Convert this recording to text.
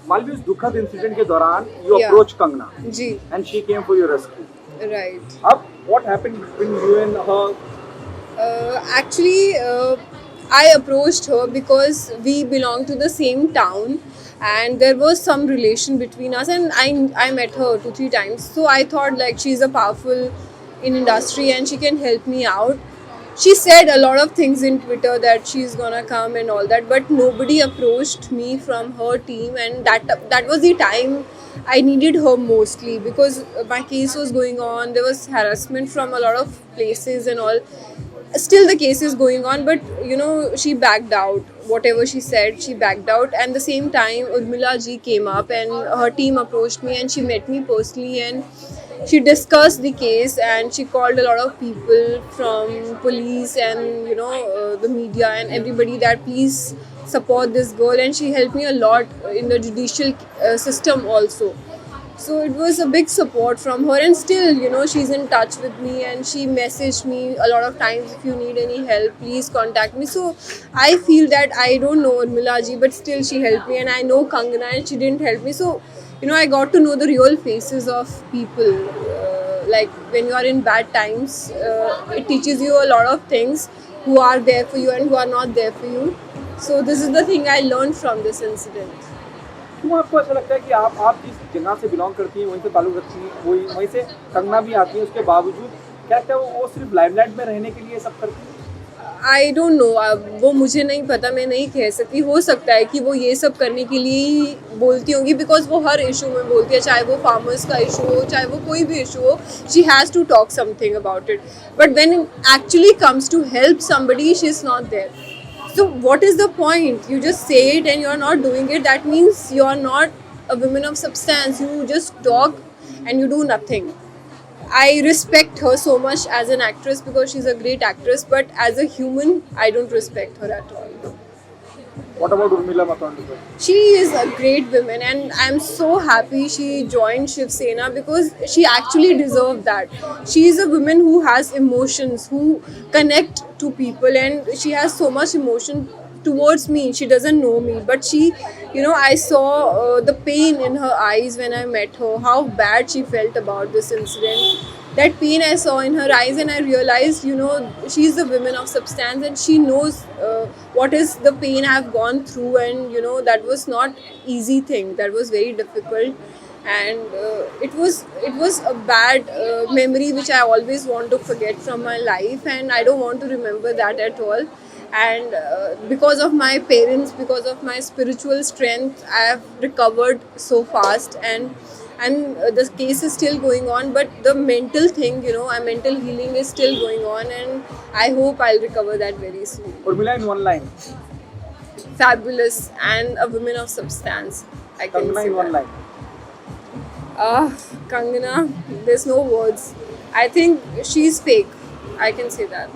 मालवी, उस दुखद इंसिडेंट के दौरान you Yeah. Approach Kangana ji, and she came for your rescue. right. अब what happened between you and her? Actually, I approached her because we belong to the same town, and there was some relation between us. And I met her 2-3 times, so I thought like she's a powerful in industry and she can help me out. She said a lot of things in Twitter that she's gonna come and all that, but nobody approached me from her team, and that was the time I needed her mostly because my case was going on. There was harassment from a lot of places and all. Still the case is going on, but you know, she backed out. Whatever she said, she backed out. And the same time Urmila ji came up and her team approached me and she met me personally, and she discussed the case and she called a lot of people from police and the media and everybody that please support this girl, and she helped me a lot in the judicial system also. So it was a big support from her, and still she's in touch with me and she messaged me a lot of times, if you need any help please contact me. So I feel that I don't know Urmila ji, but still she helped me, and I know Kangana and she didn't help me. So I got to know the real faces of people. Like when you are in bad times, it teaches you a lot of things, who are there for you and who are not there for you. So this is the thing I learned from this incident. क्यों आपको ऐसा लगता है कि आप जिस जगह से बिलोंग करती हैं, वहीं से ताल्लुक रखती हैं, वहीं से कंगना भी आती है, उसके बावजूद क्या लगता है वो सिर्फ लाइमलाइट में रहने के लिए सब करती है? आई डोंट नो, वो मुझे नहीं पता, मैं नहीं कह सकती. हो सकता है कि वो ये सब करने के लिए ही बोलती होंगी, बिकॉज वो हर इशू में बोलती है, चाहे वो फार्मर्स का इशू हो, चाहे वो कोई भी इशू हो, she has to talk something about it. But when actually comes to help somebody, she is not there. So what is the point? You just say it and you're not doing it. That means you're not a woman of substance. You just talk and you do nothing. I respect her so much as an actress because she's a great actress, but as a human, I don't respect her at all. What about Urmila Matondkar? She is a great woman, and I'm so happy she joined Shiv Sena because she actually deserved that. She is a woman who has emotions, who connect to people, and she has so much emotion towards me. She doesn't know me, but she, I saw the pain in her eyes when I met her, how bad she felt about this incident. That pain I saw in her eyes, and I realized, she's a woman of substance and she knows what is the pain I've gone through, and that was not easy thing. That was very difficult, and it was a bad memory which I always want to forget from my life, and I don't want to remember that at all. And because of my parents, because of my spiritual strength, I have recovered so fast, and the case is still going on, but the mental thing, mental healing is still going on, and I hope I'll recover that very soon. Urmila in one line, Fabulous and a woman of substance, I can Kangana say in one that. line. Kangana, there's no words. I think she's fake, I can say that.